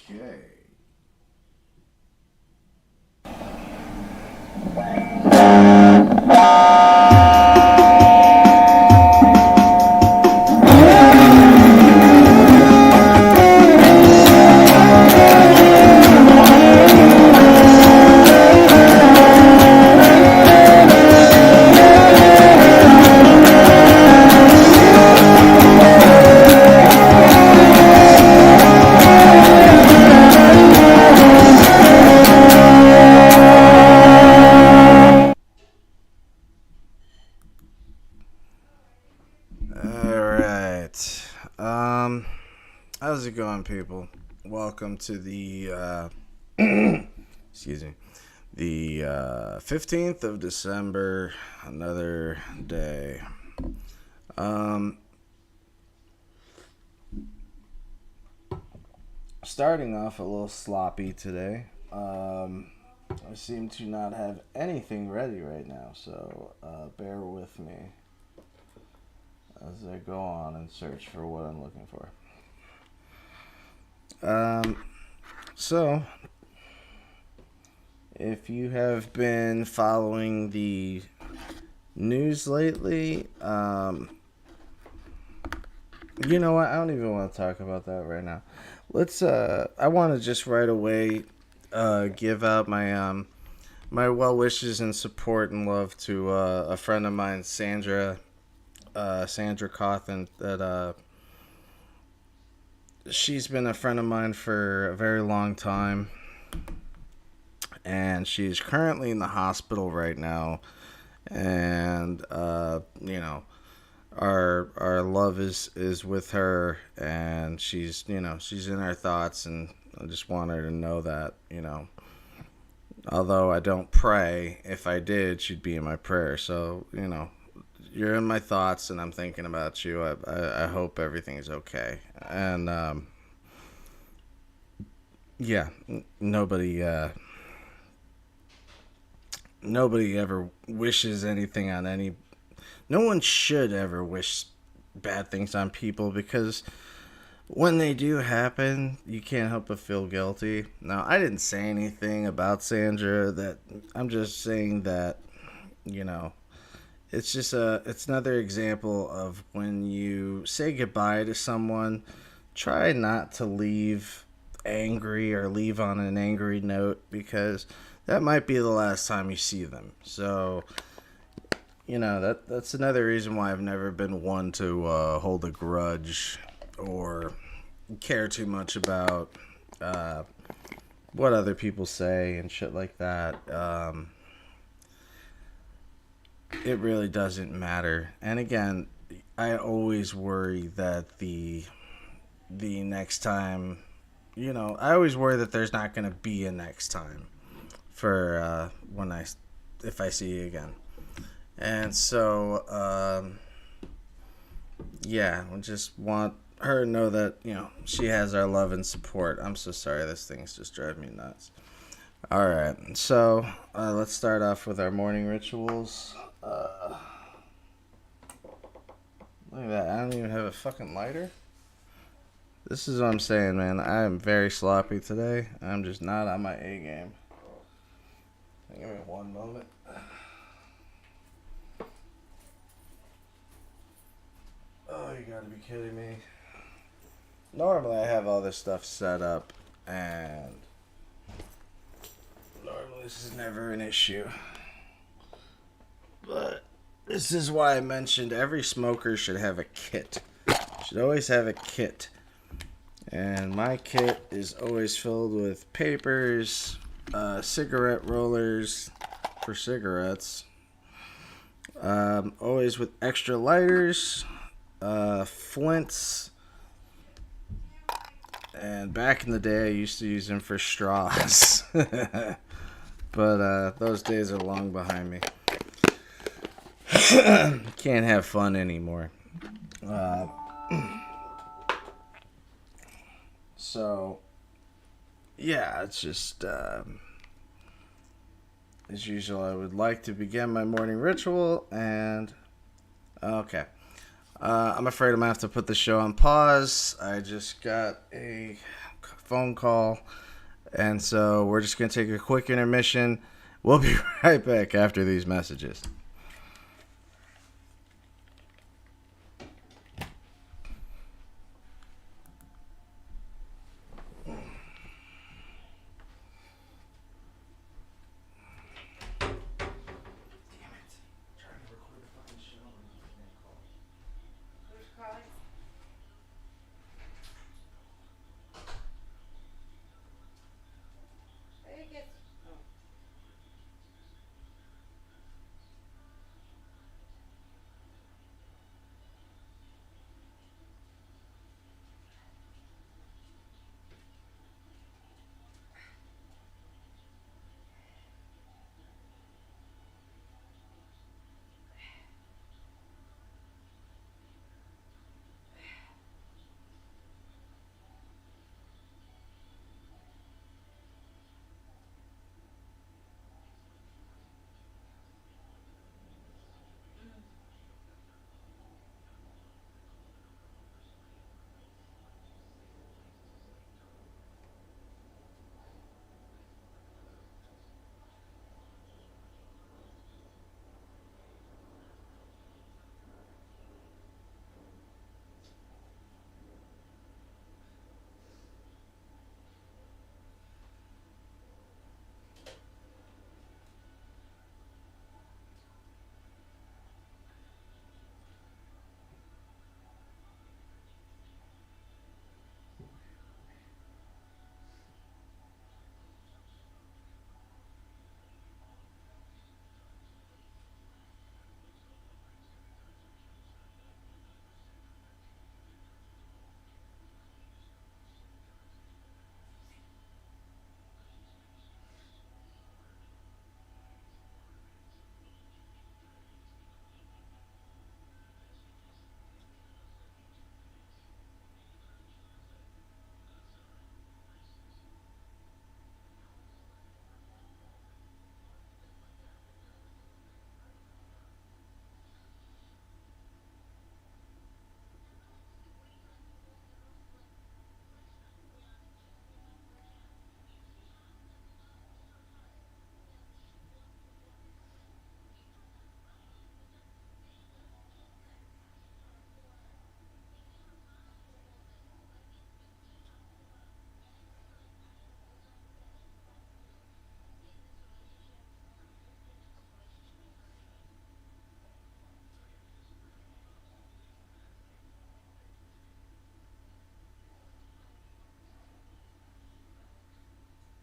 Okay. Alright. How's it going, people? Welcome to the, excuse me, the 15th of December, another day. Um, Starting off a little sloppy today. I seem to not have anything ready right now, so bear with me as I go on and search for what I'm looking for. So, if you have been following the news lately, you know what? I don't even want to talk about that right now. I want to just right away give out my well wishes and support and love to a friend of mine, Sandra Cawthon, that she's been a friend of mine for a very long time, and she's currently in the hospital right now. And our love is with her, and she's in our thoughts, and I just want her to know that, although I don't pray, if I did, she'd be in my prayer. So, you're in my thoughts, and I'm thinking about you. I hope everything's okay. And yeah, nobody ever wishes anything on any. No one should ever wish bad things on people, because when they do happen, you can't help but feel guilty. Now, I didn't say anything about Sandra. That I'm just saying that, it's another example of when you say goodbye to someone, try not to leave angry or leave on an angry note, because that might be the last time you see them. So, that's another reason why I've never been one to hold a grudge or care too much about what other people say and shit like that. It really doesn't matter. And again, I always worry that the next time, I always worry that there's not going to be a next time for if I see you again. And so, yeah, I just want her to know that, she has our love and support. I'm so sorry, this thing's just driving me nuts. Alright, so let's start off with our morning rituals. Look at that, I don't even have a fucking lighter. This is what I'm saying, man. I am very sloppy today. I'm just not on my A game. Give me one moment. Oh, you gotta be kidding me. Normally I have all this stuff set up, and normally this is never an issue. But this is why I mentioned every smoker should have a kit. Should always have a kit. And my kit is always filled with papers, cigarette rollers for cigarettes, always with extra lighters, flints, and back in the day I used to use them for straws. But those days are long behind me. Can't have fun anymore. So, yeah, it's just, as usual, I would like to begin my morning ritual, and, okay. I'm afraid I'm going to have to put the show on pause. I just got a phone call. And so we're just going to take a quick intermission. We'll be right back after these messages.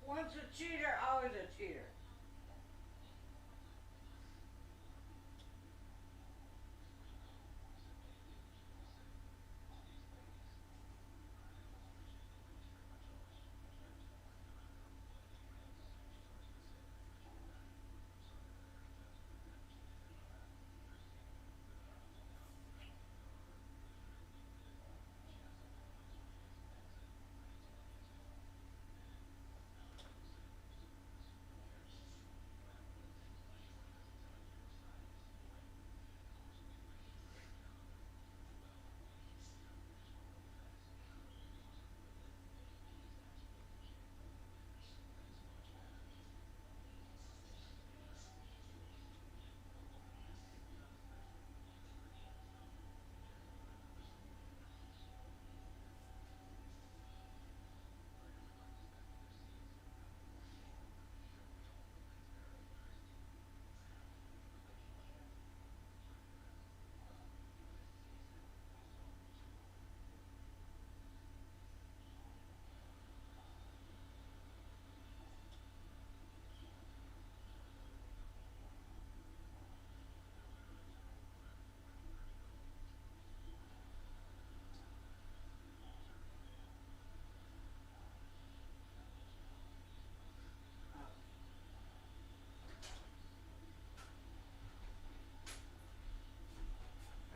Once a cheater, always a cheater.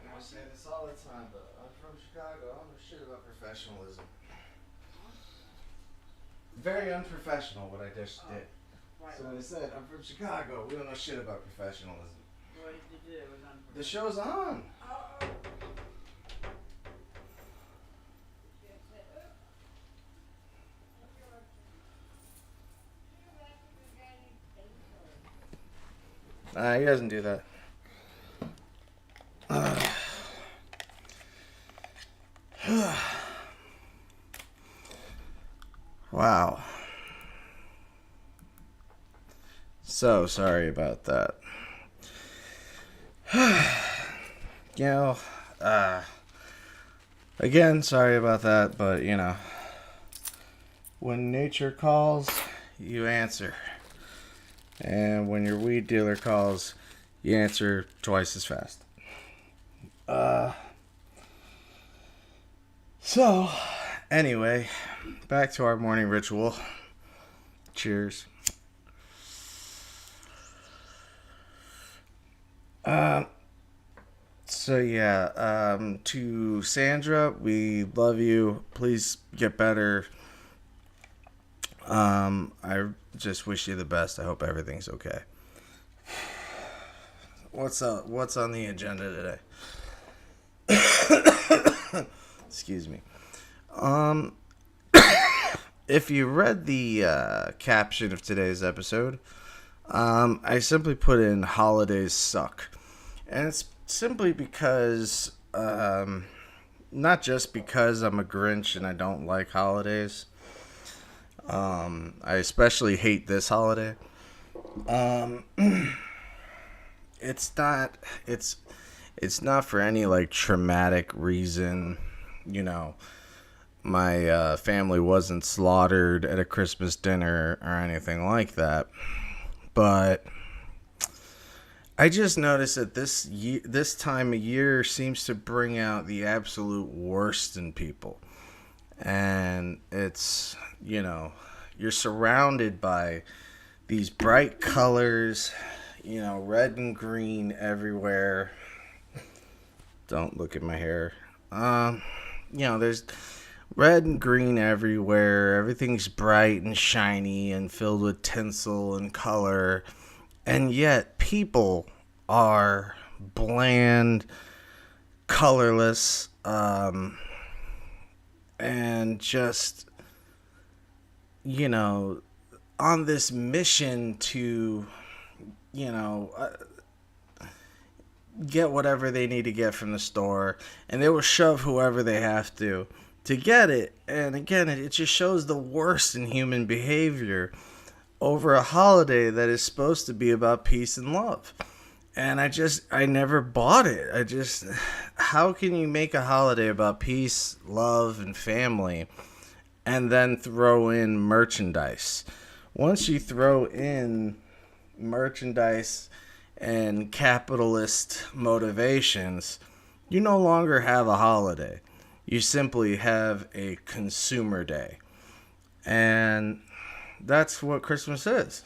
And I say this all the time, but I'm from Chicago. I don't know shit about professionalism. Very unprofessional what I just did. Right. So I said, I'm from Chicago. We don't know shit about professionalism. What did you do? It was unprofessional. The show's on. Oh. He doesn't do that. Wow. So sorry about that. You know, again, sorry about that, but when nature calls, you answer. And when your weed dealer calls, you answer twice as fast. So, anyway, back to our morning ritual. Cheers. To Sandra, we love you. Please get better. I just wish you the best. I hope everything's okay. What's up? What's on the agenda today? Excuse me. If you read the caption of today's episode, I simply put in "holidays suck," and it's simply because, not just because I'm a Grinch and I don't like holidays. I especially hate this holiday. It's not for any like traumatic reason. My family wasn't slaughtered at a Christmas dinner or anything like that. But I just noticed that this time of year seems to bring out the absolute worst in people. And it's, you're surrounded by these bright colors, red and green everywhere. Don't look at my hair. There's red and green everywhere. Everything's bright and shiny and filled with tinsel and color. And yet people are bland, colorless, and just, on this mission to, get whatever they need to get from the store, and they will shove whoever they have to get it. And again, it just shows the worst in human behavior over a holiday that is supposed to be about peace and love. And I never bought it. How can you make a holiday about peace, love, and family and then throw in merchandise? Once you throw in merchandise and capitalist motivations, you no longer have a holiday. You simply have a consumer day. And that's what Christmas is.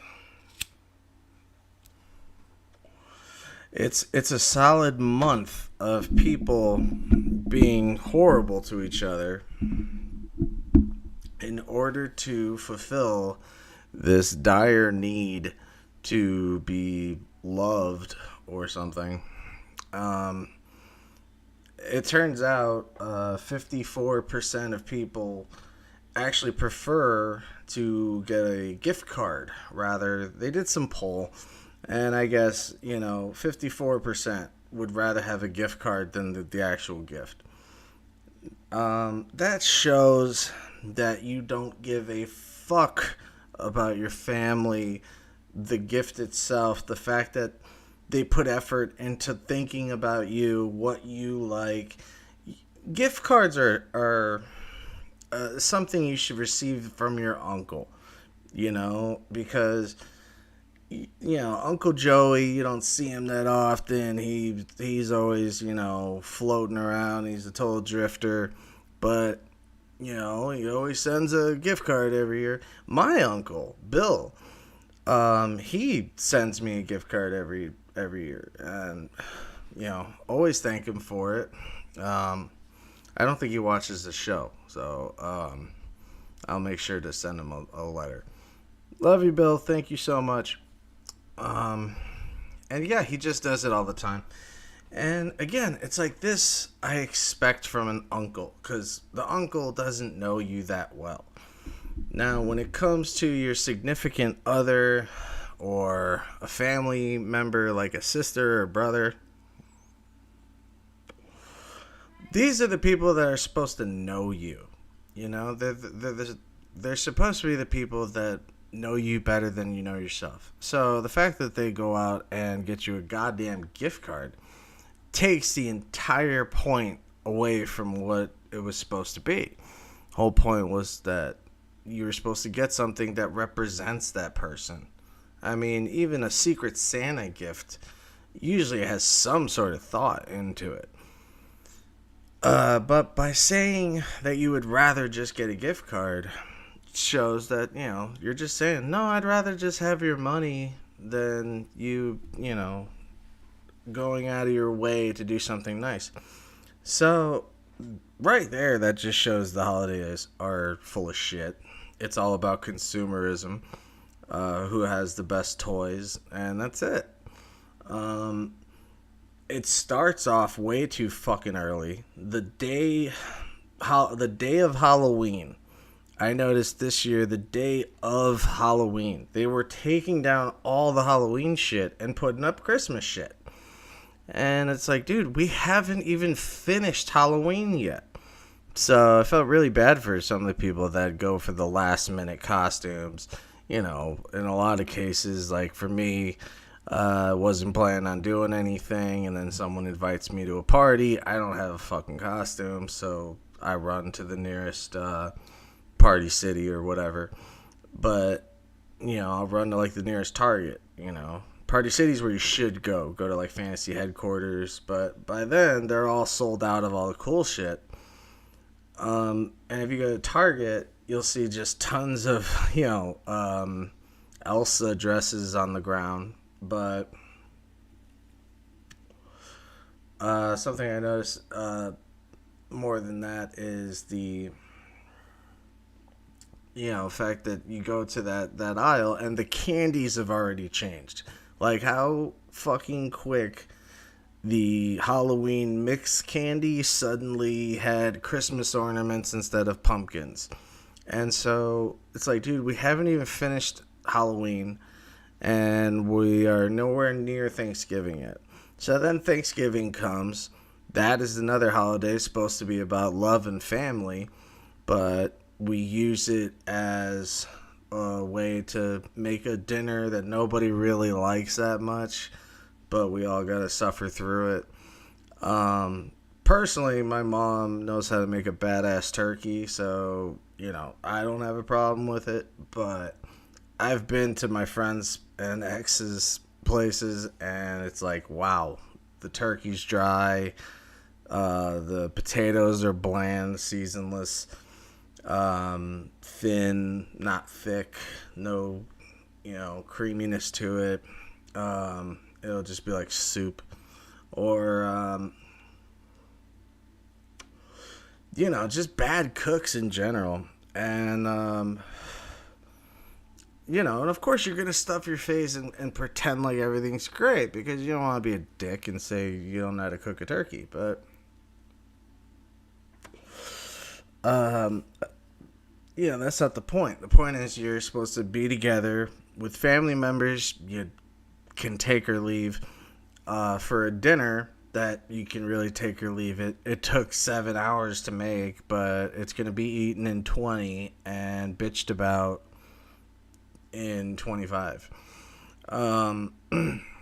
It's a solid month of people being horrible to each other in order to fulfill this dire need to be loved or something. It turns out 54% of people actually prefer to get a gift card. Rather, they did some poll, and I guess 54% would rather have a gift card than the actual gift. That shows that you don't give a fuck about your family, the gift itself, the fact that they put effort into thinking about you, what you like. Gift cards are something you should receive from your uncle, because Uncle Joey, you don't see him that often. He's always floating around. He's a total drifter, but he always sends a gift card every year. My uncle Bill, he sends me a gift card every year, and always thank him for it. I don't think he watches the show, so I'll make sure to send him a letter. Love you, Bill. Thank you so much. And yeah, he just does it all the time. And again, it's like this I expect from an uncle, because the uncle doesn't know you that well. Now, when it comes to your significant other or a family member like a sister or brother. These are the people that are supposed to know you. You know, they're supposed to be the people that know you better than you know yourself. So the fact that they go out and get you a goddamn gift card takes the entire point away from what it was supposed to be. Whole point was that you were supposed to get something that represents that person. I mean, even a Secret Santa gift usually has some sort of thought into it. But by saying that you would rather just get a gift card shows that, you're just saying, no, I'd rather just have your money than you, going out of your way to do something nice. So, right there, that just shows the holidays are full of shit. It's all about consumerism, who has the best toys, and that's it. It starts off way too fucking early. The day of Halloween. I noticed this year, the day of Halloween, they were taking down all the Halloween shit and putting up Christmas shit. And it's like, dude, we haven't even finished Halloween yet. So I felt really bad for some of the people that go for the last minute costumes. In a lot of cases, like for me, wasn't planning on doing anything, and then someone invites me to a party. I don't have a fucking costume, so I run to the nearest Party City or whatever. But, I'll run to like the nearest Target, Party City's where you should go to like fantasy headquarters, but by then they're all sold out of all the cool shit. And if you go to Target, you'll see just tons of, Elsa dresses on the ground. But something I noticed more than that is the fact that you go to that aisle and the candies have already changed. Like how fucking quick the Halloween mix candy suddenly had Christmas ornaments instead of pumpkins. And so it's like, dude, we haven't even finished Halloween and we are nowhere near Thanksgiving yet. So then Thanksgiving comes. That is another holiday supposed to be about love and family, but we use it as a way to make a dinner that nobody really likes that much, but we all gotta suffer through it. Personally, my mom knows how to make a badass turkey, so, I don't have a problem with it, but I've been to my friends and exes' places, and it's like, wow, the turkey's dry, the potatoes are bland, seasonless, thin, not thick, no, creaminess to it. It'll just be like soup, or just bad cooks in general. And and of course you're gonna stuff your face and pretend like everything's great because you don't want to be a dick and say you don't know how to cook a turkey. But that's not the point. The point is you're supposed to be together with family members. You can take or leave for a dinner that you can really take or leave. It took 7 hours to make, but it's going to be eaten in 20 and bitched about in 25.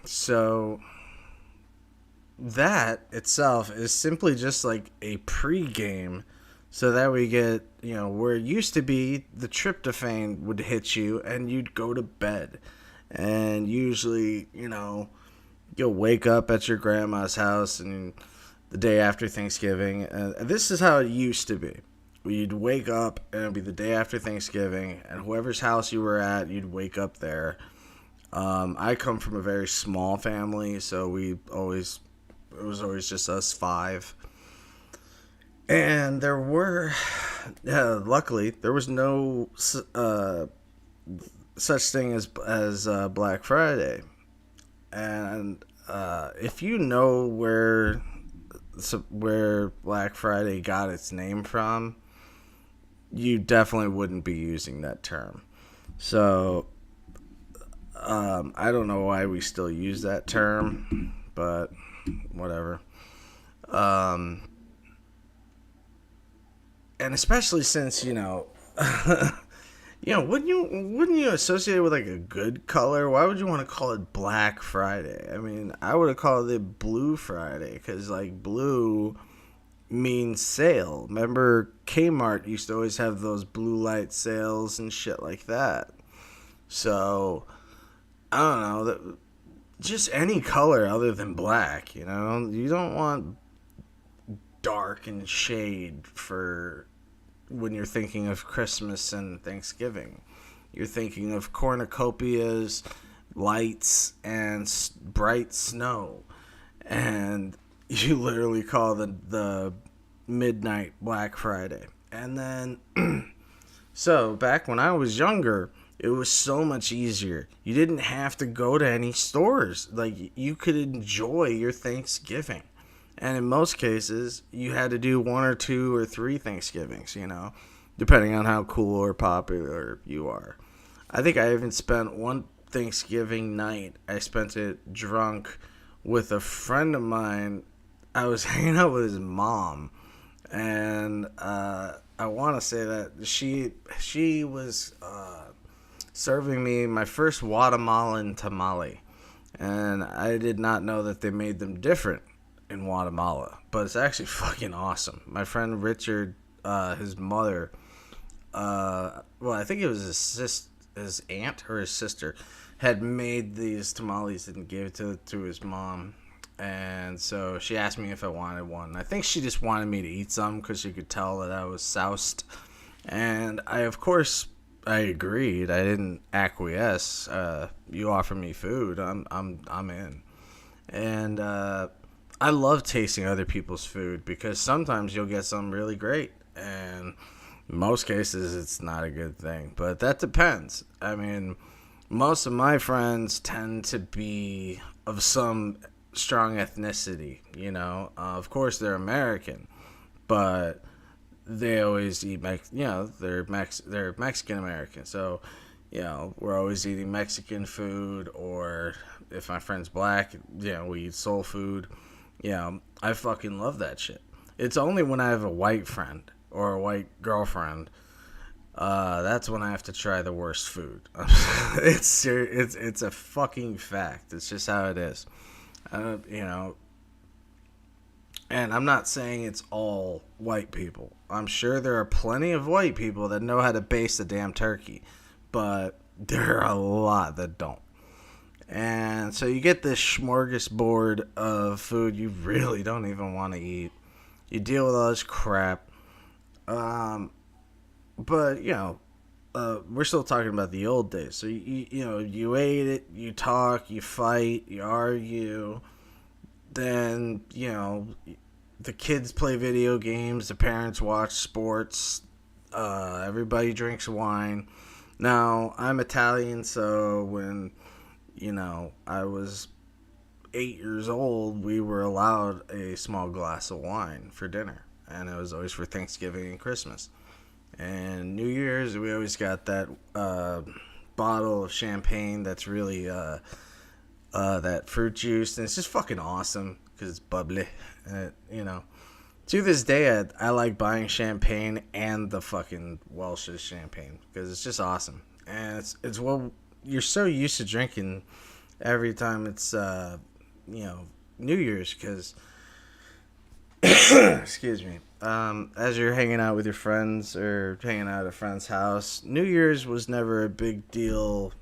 So that itself is simply just like a pregame, so that we get, where it used to be the tryptophan would hit you and you'd go to bed. And usually, you'll wake up at your grandma's house and the day after Thanksgiving. And this is how it used to be. You'd wake up and it'd be the day after Thanksgiving, and whoever's house you were at, you'd wake up there. I come from a very small family, so it was always just us five. And there were, luckily, there was no such thing as Black Friday. And if you know where Black Friday got its name from, you definitely wouldn't be using that term. So I don't know why we still use that term, but whatever. Um, and especially since wouldn't you associate it with like a good color? Why would you want to call it Black Friday? I mean, I would have called it Blue Friday because like blue means sale. Remember, Kmart used to always have those blue light sales and shit like that. So I don't know that just any color other than black. You don't want dark and shade for when you're thinking of Christmas and Thanksgiving. You're thinking of cornucopias, lights, and bright snow. And you literally call the midnight Black Friday. And then, so back when I was younger, it was so much easier. You didn't have to go to any stores. Like, you could enjoy your Thanksgiving. And in most cases, you had to do 1 or 2 or 3 Thanksgivings, depending on how cool or popular you are. I think I even spent one Thanksgiving night, I spent it drunk with a friend of mine. I was hanging out with his mom, and I want to say that she was serving me my first Guatemalan tamale, and I did not know that they made them different in Guatemala, but it's actually fucking awesome. My friend Richard, his mother, I think it was his aunt or his sister, had made these tamales and gave it to his mom. And so she asked me if I wanted one. I think she just wanted me to eat some because she could tell that I was soused. And of course, I agreed. I didn't acquiesce. You offer me food, I'm in. And I love tasting other people's food because sometimes you'll get something really great, and in most cases it's not a good thing. But that depends. I mean, most of my friends tend to be of some strong ethnicity. Of course they're American, but they always eat they're Mexican American. So we're always eating Mexican food, or if my friend's black, we eat soul food. I fucking love that shit. It's only when I have a white friend or a white girlfriend, that's when I have to try the worst food. It's a fucking fact. It's just how it is. And I'm not saying it's all white people. I'm sure there are plenty of white people that know how to baste a damn turkey, but there are a lot that don't. And so you get this smorgasbord of food you really don't even want to eat. You deal with all this crap. But, we're still talking about the old days. So, you ate it, you talk, you fight, you argue. Then, the kids play video games, the parents watch sports, everybody drinks wine. Now, I'm Italian, so when I was 8 years old, we were allowed a small glass of wine for dinner. And it was always for Thanksgiving and Christmas. And New Year's, we always got that bottle of champagne that's really that fruit juice. And it's just fucking awesome because it's bubbly. To this day, I like buying champagne and the fucking Welch's champagne because it's just awesome. And it's what you're so used to drinking every time it's New Year's, because excuse me, as you're hanging out with your friends or hanging out at a friend's house, New Year's was never a big deal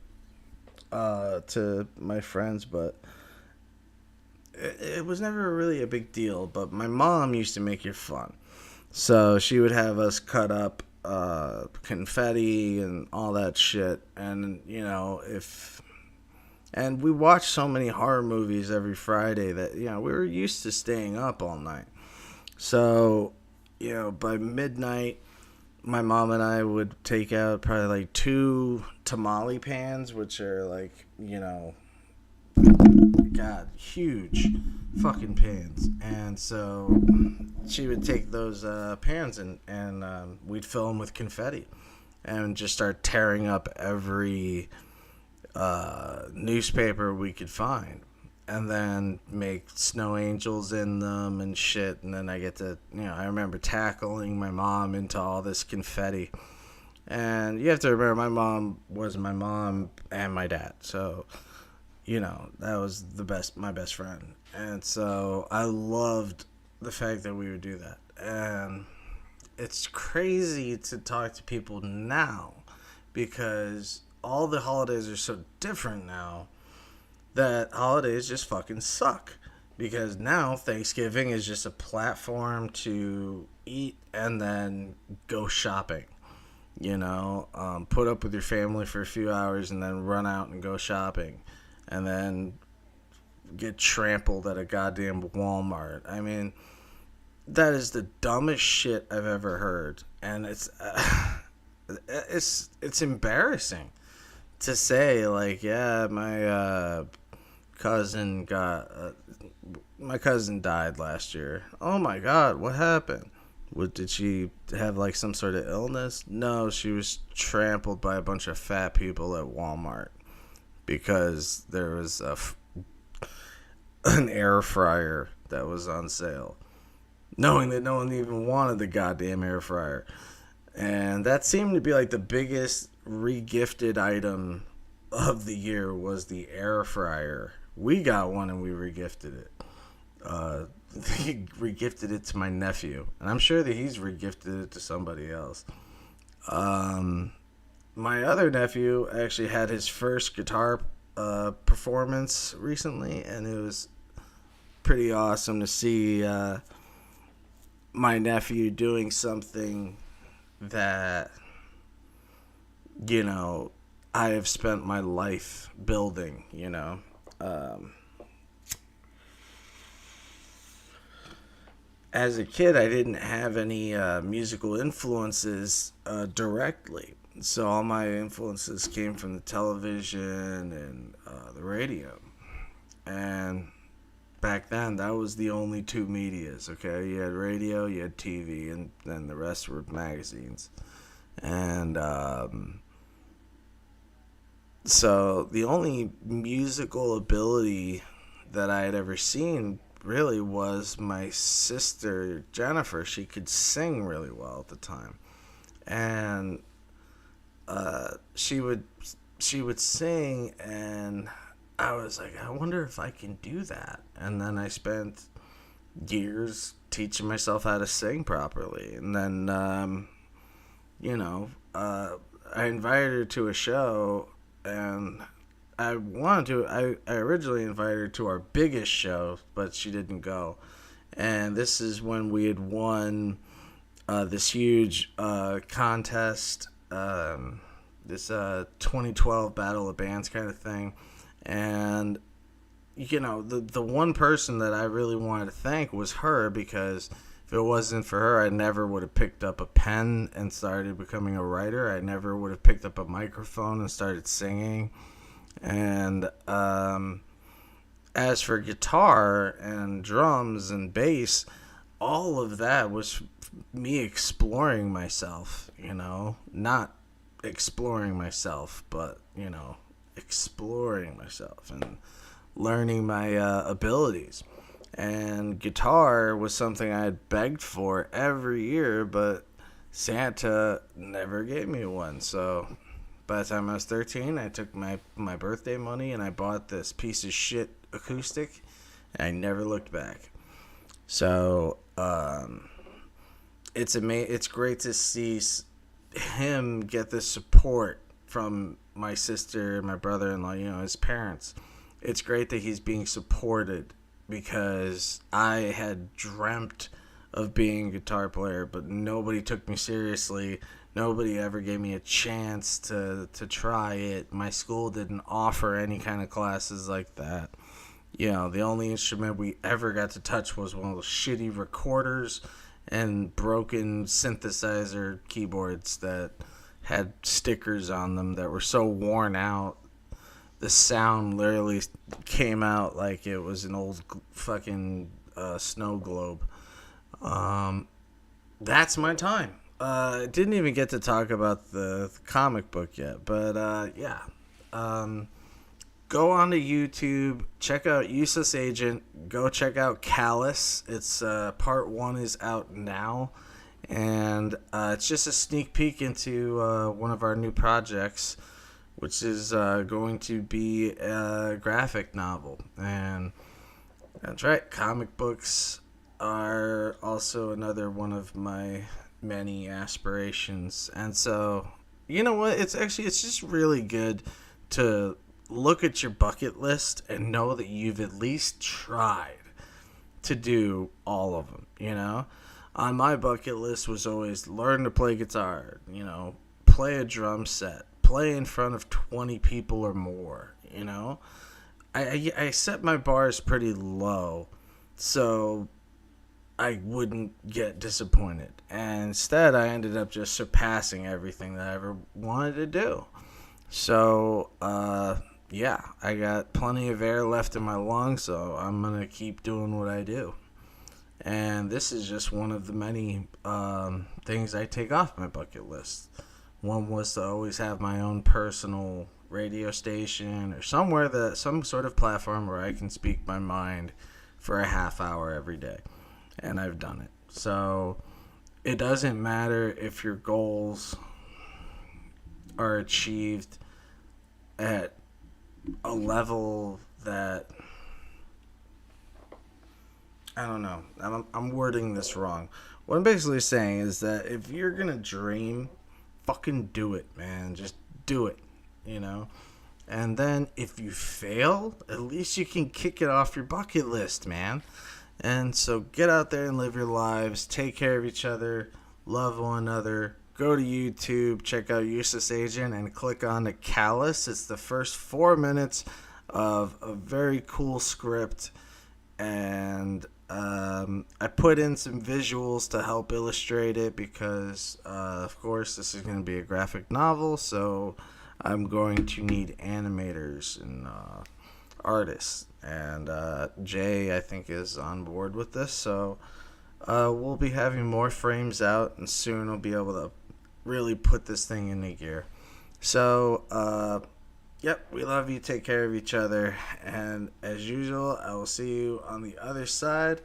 to my friends, but it was never really a big deal. But my mom used to make it fun, so she would have us cut up confetti and all that shit. And and we watched so many horror movies every Friday that we were used to staying up all night. So by midnight, my mom and I would take out probably like 2 tamale pans, which are like God, huge fucking pans. And so she would take those pans and we'd fill them with confetti and just start tearing up every newspaper we could find, and then make snow angels in them and shit. And then I get to, I remember tackling my mom into all this confetti. And you have to remember, my mom was my mom and my dad. So, that was my best friend. And so I loved the fact that we would do that. And it's crazy to talk to people now because all the holidays are so different now that holidays just fucking suck. Because now Thanksgiving is just a platform to eat and then go shopping. Put up with your family for a few hours and then run out and go shopping. And then get trampled at a goddamn Walmart. I mean, that is the dumbest shit I've ever heard. And it's embarrassing to say, like, yeah, my cousin died last year. Oh my god, what happened? Did she have like some sort of illness? No, she was trampled by a bunch of fat people at Walmart because there was an air fryer that was on sale, knowing that no one even wanted the goddamn air fryer. And that seemed to be like the biggest regifted item of the year was the air fryer. We got one and we regifted it. He regifted it to my nephew, and I'm sure that he's regifted it to somebody else. My other nephew actually had his first guitar performance recently, and it was pretty awesome to see my nephew doing something that, I have spent my life building, As a kid, I didn't have any musical influences directly. So all my influences came from the television and the radio. And back then, that was the only two medias, okay? You had radio, you had TV, and then the rest were magazines. And so the only musical ability that I had ever seen really was my sister Jennifer. She could sing really well at the time, and she would sing, and I was like, I wonder if I can do that. And then I spent years teaching myself how to sing properly, and then I invited her to a show, and I originally invited her to our biggest show, but she didn't go. And this is when we had won this huge contest, this 2012 Battle of Bands kind of thing. And, the one person that I really wanted to thank was her, because if it wasn't for her, I never would have picked up a pen and started becoming a writer. I never would have picked up a microphone and started singing. And as for guitar and drums and bass, all of that was me exploring myself, not exploring myself, but, exploring myself and learning my abilities. And guitar was something I had begged for every year, but Santa never gave me one. So by the time I was 13, I took my birthday money and I bought this piece of shit acoustic, and I never looked back. So it's great to see him get the support from my sister, my brother-in-law, his parents. It's great that he's being supported, because I had dreamt of being a guitar player, but nobody took me seriously. Nobody ever gave me a chance to try it. My school didn't offer any kind of classes like that. The only instrument we ever got to touch was one of those shitty recorders and broken synthesizer keyboards that had stickers on them that were so worn out. The sound literally came out like it was an old fucking snow globe. That's my time. Didn't even get to talk about the comic book yet, but yeah. go on to YouTube, check out Useless Agent, go check out Callus. It's part 1 is out now, and it's just a sneak peek into one of our new projects, which is going to be a graphic novel. And that's right, comic books are also another one of my many aspirations. And so, you know what? It's just really good to look at your bucket list and know that you've at least tried to do all of them, you know? On my bucket list was always learn to play guitar, you know, play a drum set, play in front of 20 people or more, you know? I set my bars pretty low so I wouldn't get disappointed. And instead, I ended up just surpassing everything that I ever wanted to do. So, yeah, I got plenty of air left in my lungs, so I'm going to keep doing what I do. And this is just one of the many things I take off my bucket list. One was to always have my own personal radio station or some sort of platform where I can speak my mind for a half hour every day. And I've done it. So it doesn't matter if your goals are achieved at a level that, I don't know. I'm wording this wrong. What I'm basically saying is that if you're going to dream, fucking do it, man. Just do it, you know? And then if you fail, at least you can kick it off your bucket list, man. And so get out there and live your lives. Take care of each other. Love one another. Go to YouTube. Check out Useless Agent and click on the Callus. It's the first 4 minutes of a very cool script. And I put in some visuals to help illustrate it because, of course, this is going to be a graphic novel. So I'm going to need animators and artists. And Jay, I think, is on board with this. So we'll be having more frames out, and soon we'll be able to really put this thing into gear. So, yep, we love you. Take care of each other. And as usual, I will see you on the other side.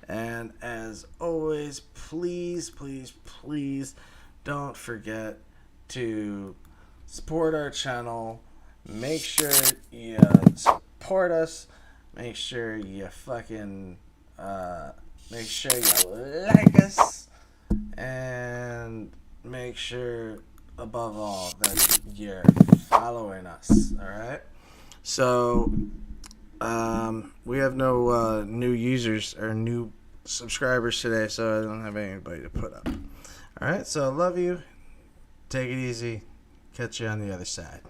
And as always, please, please, please don't forget to support our channel. Make sure you support us. Make sure you fucking make sure you like us, and make sure above all that you're following us. All right. So we have no new users or new subscribers today, so I don't have anybody to put up. All right. So I love you. Take it easy. Catch you on the other side.